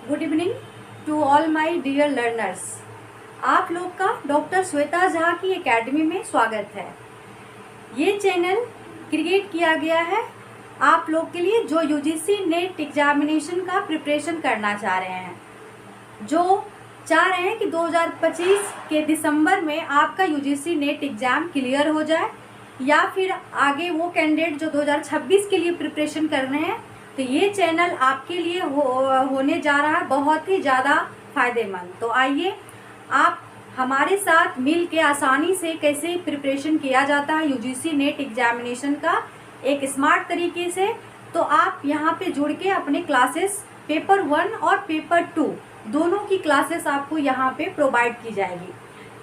Good evening to all my dear learners. आप लोग का डॉक्टर श्वेता झा की एकेडमी में स्वागत है। ये चैनल क्रिएट किया गया है आप लोग के लिए जो यूजीसी नेट एग्जामिनेशन का प्रिपरेशन करना चाह रहे हैं, जो चाह रहे हैं कि 2025 के दिसंबर में आपका यूजीसी नेट एग्ज़ाम क्लियर हो जाए, या फिर आगे वो कैंडिडेट जो 2026 के लिए प्रिपरेशन कर रहे हैं, तो ये चैनल आपके लिए होने जा रहा है बहुत ही ज़्यादा फ़ायदेमंद। तो आइए आप हमारे साथ मिल के आसानी से कैसे प्रिपरेशन किया जाता है यूजीसी नेट एग्जामिनेशन का एक स्मार्ट तरीके से, तो आप यहाँ पे जुड़ के अपने क्लासेस पेपर 1 और पेपर 2 दोनों की क्लासेस आपको यहाँ पे प्रोवाइड की जाएगी।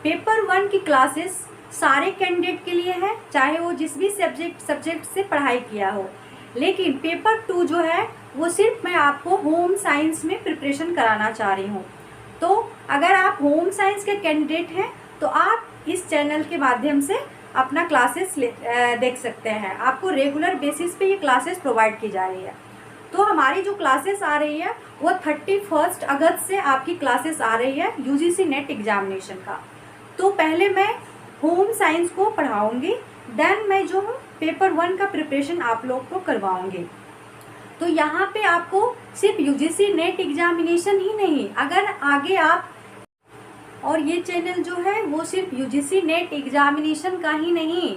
पेपर 1 की क्लासेस सारे कैंडिडेट के लिए है, चाहे वो जिस भी सब्जेक्ट से पढ़ाई किया हो, लेकिन पेपर 2 जो है वो सिर्फ मैं आपको होम साइंस में प्रिपरेशन कराना चाह रही हूँ। तो अगर आप होम साइंस के कैंडिडेट हैं तो आप इस चैनल के माध्यम से अपना क्लासेस देख सकते हैं। आपको रेगुलर बेसिस पे ये क्लासेस प्रोवाइड की जा रही है। तो हमारी जो क्लासेस आ रही है वो 31 अगस्त से आपकी क्लासेस आ रही है यूजीसी नेट एग्जामिनेशन का। तो पहले मैं होम साइंस को पढ़ाऊँगी, देन मैं जो हूँ पेपर 1 का प्रिपरेशन आप लोग को करवाऊँगी। तो यहाँ पे आपको सिर्फ यूजीसी नेट एग्जामिनेशन ही नहीं, अगर आगे आप, और ये चैनल जो है वो सिर्फ यूजीसी नेट एग्जामिनेशन का ही नहीं,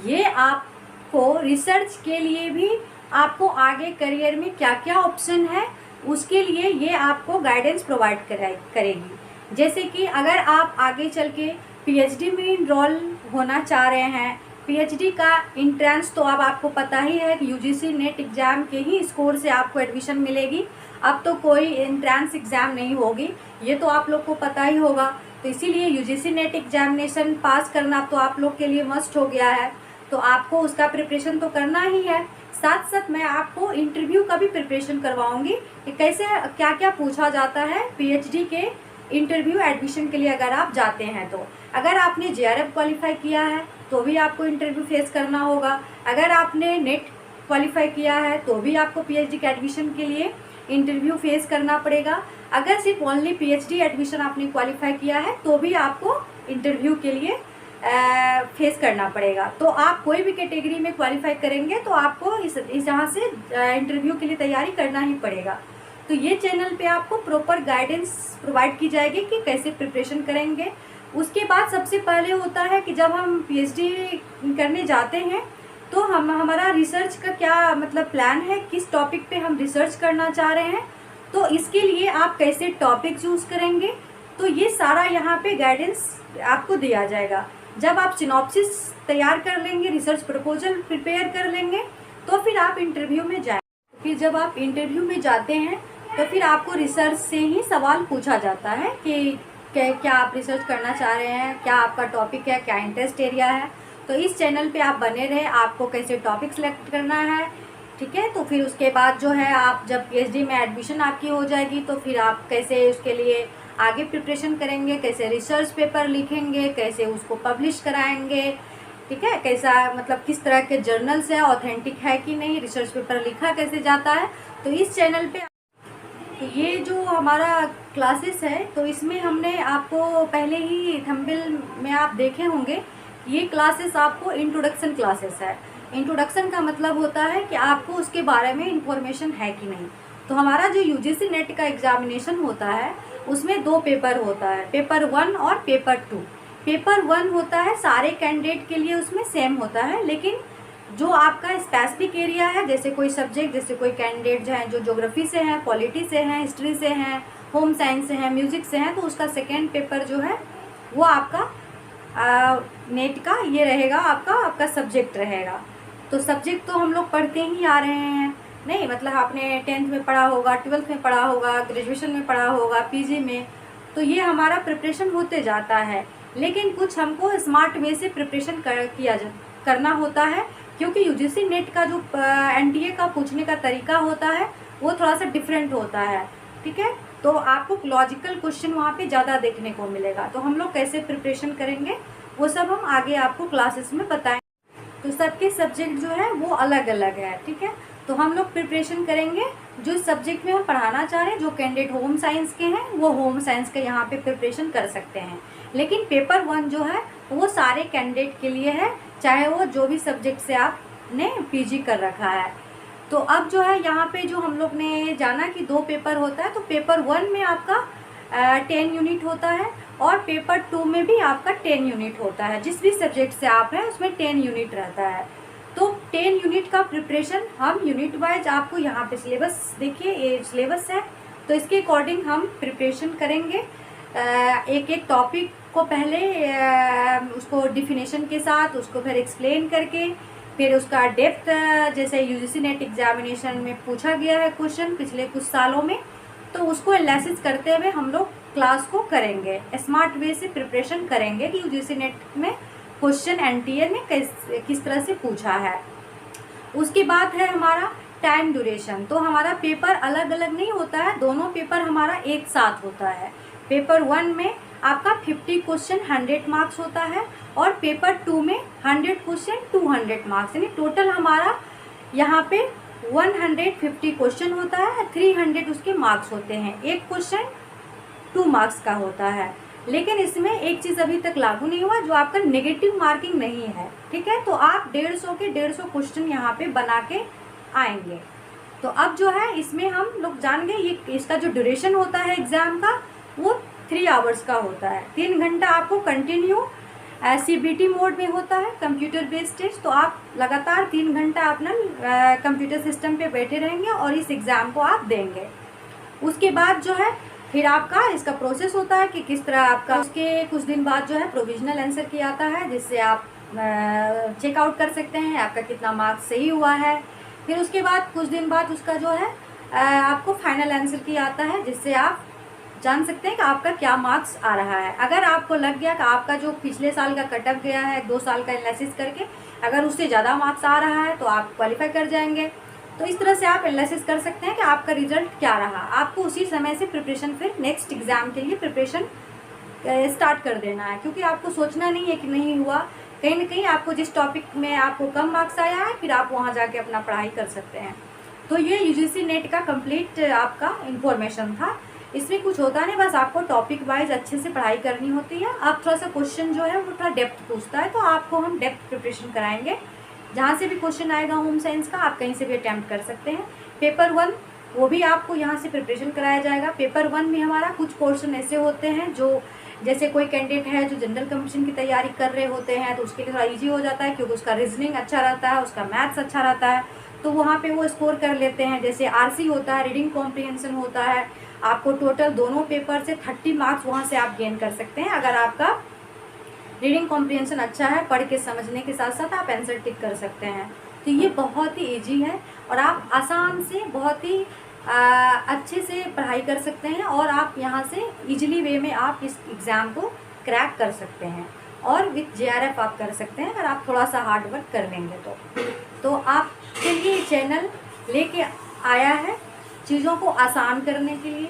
ये आपको रिसर्च के लिए भी, आपको आगे करियर में क्या क्या ऑप्शन है उसके लिए ये आपको गाइडेंस प्रोवाइड करेगी। जैसे कि अगर आप आगे चल के पीएचडी में इनरोल होना चाह रहे हैं, पीएचडी का एंट्रेंस तो अब आपको पता ही है कि यूजीसी नेट एग्ज़ाम के ही स्कोर से आपको एडमिशन मिलेगी। अब तो कोई एंट्रेंस एग्ज़ाम नहीं होगी, ये तो आप लोग को पता ही होगा। तो इसीलिए यूजीसी नेट एग्जामिनेशन पास करना तो आप लोग के लिए मस्ट हो गया है, तो आपको उसका प्रिपरेशन तो करना ही है। साथ साथ मैं आपको इंटरव्यू का भी प्रिपरेशन करवाऊंगी कि कैसे क्या क्या पूछा जाता है पीएचडी के इंटरव्यू एडमिशन के लिए अगर आप जाते हैं। तो अगर आपने जेआरएफ क्वालिफाई किया है तो भी आपको इंटरव्यू फेस करना होगा, अगर आपने नेट क्वालिफाई किया है तो भी आपको पीएचडी के एडमिशन के लिए इंटरव्यू फेस करना पड़ेगा, अगर सिर्फ ओनली पीएचडी एडमिशन आपने क्वालिफाई किया है तो भी आपको इंटरव्यू के लिए फेस करना पड़ेगा। तो आप कोई भी कैटेगरी में क्वालिफाई करेंगे तो आपको इस यहाँ से इंटरव्यू के लिए तैयारी करना ही पड़ेगा। तो ये चैनल पे आपको प्रॉपर गाइडेंस प्रोवाइड की जाएगी कि कैसे प्रिपरेशन करेंगे। उसके बाद सबसे पहले होता है कि जब हम पीएचडी करने जाते हैं तो हमारा रिसर्च का क्या मतलब प्लान है, किस टॉपिक पे हम रिसर्च करना चाह रहे हैं, तो इसके लिए आप कैसे टॉपिक चूज़ करेंगे, तो ये सारा यहाँ पे गाइडेंस आपको दिया जाएगा। जब आप सिनॉप्सिस तैयार कर लेंगे, रिसर्च प्रपोजल प्रिपेयर कर लेंगे, तो फिर आप इंटरव्यू में जाएंगे। फिर जब आप इंटरव्यू में जाते हैं तो फिर आपको रिसर्च से ही सवाल पूछा जाता है कि क्या आप रिसर्च करना चाह रहे हैं, क्या आपका टॉपिक है, क्या इंटरेस्ट एरिया है। तो इस चैनल पे आप बने रहे, आपको कैसे टॉपिक सेलेक्ट करना है, ठीक है। तो फिर उसके बाद जो है आप जब पीएचडी में एडमिशन आपकी हो जाएगी तो फिर आप कैसे उसके लिए आगे प्रिपरेशन करेंगे, कैसे रिसर्च पेपर लिखेंगे, कैसे उसको पब्लिश कराएंगे, ठीक है, कैसा मतलब किस तरह के जर्नल्स है, ऑथेंटिक है कि नहीं, रिसर्च पेपर लिखा कैसे जाता है। तो इस चैनल पे तो ये जो हमारा क्लासेस है, तो इसमें हमने आपको पहले ही थंबनेल में आप देखे होंगे, ये क्लासेस आपको इंट्रोडक्शन क्लासेस है। इंट्रोडक्शन का मतलब होता है कि आपको उसके बारे में इंफॉर्मेशन है कि नहीं। तो हमारा जो यूजीसी नेट का एग्जामिनेशन होता है उसमें 2 पेपर होता है, पेपर 1 और पेपर 2। पेपर 1 होता है सारे कैंडिडेट के लिए, उसमें सेम होता है, लेकिन जो आपका स्पेसिफिक एरिया है, जैसे कोई सब्जेक्ट, जैसे कोई कैंडिडेट जो है जो ज्योग्राफी से हैं, पॉलिटी से हैं, हिस्ट्री से हैं, होम साइंस से हैं, म्यूजिक से हैं, तो उसका सेकेंड पेपर जो है वो आपका नेट का ये रहेगा, आपका सब्जेक्ट रहेगा। तो सब्जेक्ट तो हम लोग पढ़ते ही आ रहे हैं, नहीं मतलब आपने 10th में पढ़ा होगा, 12th में पढ़ा होगा, ग्रेजुएशन में पढ़ा होगा, पीजी में, तो ये हमारा प्रिपरेशन होते जाता है। लेकिन कुछ हमको स्मार्ट वे से प्रिपरेशन करना होता है, क्योंकि यूजीसी नेट का जो एनटीए का पूछने का तरीका होता है वो थोड़ा सा डिफरेंट होता है, ठीक है। तो आपको लॉजिकल क्वेश्चन वहाँ पे ज़्यादा देखने को मिलेगा। तो हम लोग कैसे प्रिपरेशन करेंगे वो सब हम आगे आपको क्लासेस में बताएंगे। तो सबके सब्जेक्ट जो है वो अलग अलग है, ठीक है। तो हम लोग प्रिपरेशन करेंगे जो सब्जेक्ट में हम पढ़ाना चाह रहे हैं। जो कैंडिडेट होम साइंस के हैं वो होम साइंस के यहाँ पे प्रिपरेशन कर सकते हैं, लेकिन पेपर 1 जो है वो सारे कैंडिडेट के लिए है, चाहे वो जो भी सब्जेक्ट से आपने पीजी कर रखा है। तो अब जो है यहाँ पे जो हम लोग ने जाना कि 2 पेपर होता है, तो पेपर 1 में आपका 10 यूनिट होता है और पेपर 2 में भी आपका 10 यूनिट होता है। जिस भी सब्जेक्ट से आप हैं उसमें 10 यूनिट रहता है। तो 10 यूनिट का प्रिपरेशन हम यूनिट वाइज, आपको यहाँ पे सिलेबस देखिए, ये सिलेबस है, तो इसके अकॉर्डिंग हम प्रिपरेशन करेंगे। एक एक टॉपिक को पहले उसको डिफिनेशन के साथ उसको फिर एक्सप्लेन करके, फिर उसका डेप्थ, जैसे यूजीसी नेट एग्जामिनेशन में पूछा गया है क्वेश्चन पिछले कुछ सालों में, तो उसको एनालिसिस करते हुए हम लोग क्लास को करेंगे। स्मार्ट वे से प्रिपरेशन करेंगे कि यूजीसी नेट में क्वेश्चन एनटीए में किस तरह से पूछा है। उसके बाद है हमारा टाइम ड्यूरेशन। तो हमारा पेपर अलग अलग नहीं होता है, दोनों पेपर हमारा एक साथ होता है। पेपर 1 में आपका 50 क्वेश्चन 100 मार्क्स होता है और पेपर 2 में 100 क्वेश्चन 200 मार्क्स, यानी टोटल हमारा यहाँ पे 150 क्वेश्चन होता है, 300 उसके मार्क्स होते हैं। एक क्वेश्चन 2 मार्क्स का होता है। लेकिन इसमें एक चीज़ अभी तक लागू नहीं हुआ, जो आपका नेगेटिव मार्किंग नहीं है, ठीक है। तो आप 150 के 150 क्वेश्चन यहाँ पे बना के आएंगे। तो अब जो है इसमें हम लोग जान गए, ये इसका जो ड्यूरेशन होता है एग्ज़ाम का वो 3 आवर्स का होता है। 3 घंटा आपको कंटिन्यू सीबीटी मोड में होता है, कंप्यूटर बेस्ड टेस्ट। तो आप लगातार 3 घंटा अपना कंप्यूटर सिस्टम पे बैठे रहेंगे और इस एग्ज़ाम को आप देंगे। उसके बाद जो है फिर आपका इसका प्रोसेस होता है कि किस तरह आपका, उसके कुछ दिन बाद जो है प्रोविजनल आंसर की आता है, जिससे आप चेकआउट कर सकते हैं आपका कितना मार्क्स सही हुआ है। फिर उसके बाद कुछ दिन बाद उसका जो है आपको फाइनल आंसर की आता है, जिससे आप जान सकते हैं कि आपका क्या मार्क्स आ रहा है। अगर आपको लग गया कि आपका जो पिछले साल का कट ऑफ गया है 2 साल का एनालिसिस करके, अगर उससे ज़्यादा मार्क्स आ रहा है तो आप क्वालिफाई कर जाएंगे। तो इस तरह से आप एनालिसिस कर सकते हैं कि आपका रिजल्ट क्या रहा। आपको उसी समय से प्रिपरेशन, फिर नेक्स्ट एग्ज़ाम के लिए प्रिपरेशन स्टार्ट कर देना है, क्योंकि आपको सोचना नहीं है कि नहीं हुआ। कहीं ना कहीं आपको जिस टॉपिक में आपको कम मार्क्स आया है, फिर आप वहाँ जाके अपना पढ़ाई कर सकते हैं। तो ये यूजीसी नेट का कंप्लीट आपका इंफॉर्मेशन था। इसमें कुछ होता नहीं, बस आपको टॉपिक वाइज अच्छे से पढ़ाई करनी होती है। आप थोड़ा सा क्वेश्चन जो है वो थोड़ा डेप्थ पूछता है, तो आपको हम डेप्थ प्रिपरेशन कराएंगे। जहाँ से भी क्वेश्चन आएगा होम साइंस का, आप कहीं से भी अटैम्प्ट कर सकते हैं। पेपर 1 वो भी आपको यहाँ से प्रिपरेशन कराया जाएगा। पेपर 1 में हमारा कुछ पोर्शन ऐसे होते हैं जो, जैसे कोई कैंडिडेट है जो जनरल कमीशन की तैयारी कर रहे होते हैं, तो उसके लिए थोड़ा ईजी हो जाता है, क्योंकि उसका रीजनिंग अच्छा रहता है, उसका मैथ्स अच्छा रहता है, तो वहाँ पे वो स्कोर कर लेते हैं। जैसे आरसी होता है, रीडिंग कॉम्प्रिहेंशन होता है, आपको टोटल दोनों पेपर से 30 मार्क्स वहाँ से आप गेन कर सकते हैं। अगर आपका रीडिंग कॉम्प्रिहेंशन अच्छा है, पढ़ के समझने के साथ साथ आप आंसर टिक कर सकते हैं। तो ये बहुत ही ईजी है और आप आसान से बहुत ही अच्छे से पढ़ाई कर सकते हैं और आप यहाँ से इजीली वे में आप इस एग्ज़ाम को क्रैक कर सकते हैं और विथ जेआरएफ आप कर सकते हैं, अगर आप थोड़ा सा हार्ड वर्क कर लेंगे तो आपके लिए चैनल लेके आया है चीज़ों को आसान करने के लिए।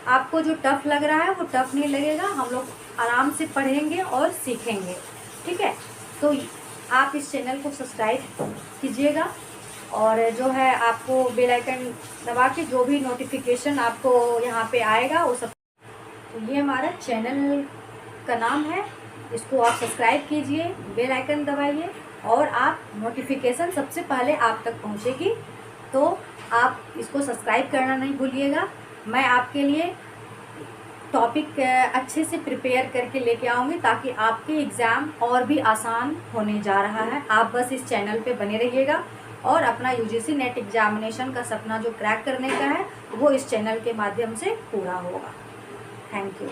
आपको जो टफ़ लग रहा है वो टफ़ नहीं लगेगा, हम लोग आराम से पढ़ेंगे और सीखेंगे, ठीक है। तो आप इस चैनल को सब्सक्राइब कीजिएगा और जो है आपको बेल आइकन दबा के जो भी नोटिफिकेशन आपको यहाँ पे आएगा वो सब। तो ये हमारा चैनल का नाम है, इसको आप सब्सक्राइब कीजिए, बेल आइकन दबाइए और आप नोटिफिकेशन सबसे पहले आप तक पहुँचेगी। तो आप इसको सब्सक्राइब करना नहीं भूलिएगा। मैं आपके लिए टॉपिक अच्छे से प्रिपेयर करके लेके आऊँगी ताकि आपके एग्ज़ाम और भी आसान होने जा रहा है। आप बस इस चैनल पे बने रहिएगा और अपना यूजीसी नेट एग्जामिनेशन का सपना जो क्रैक करने का है वो इस चैनल के माध्यम से पूरा होगा। Thank you.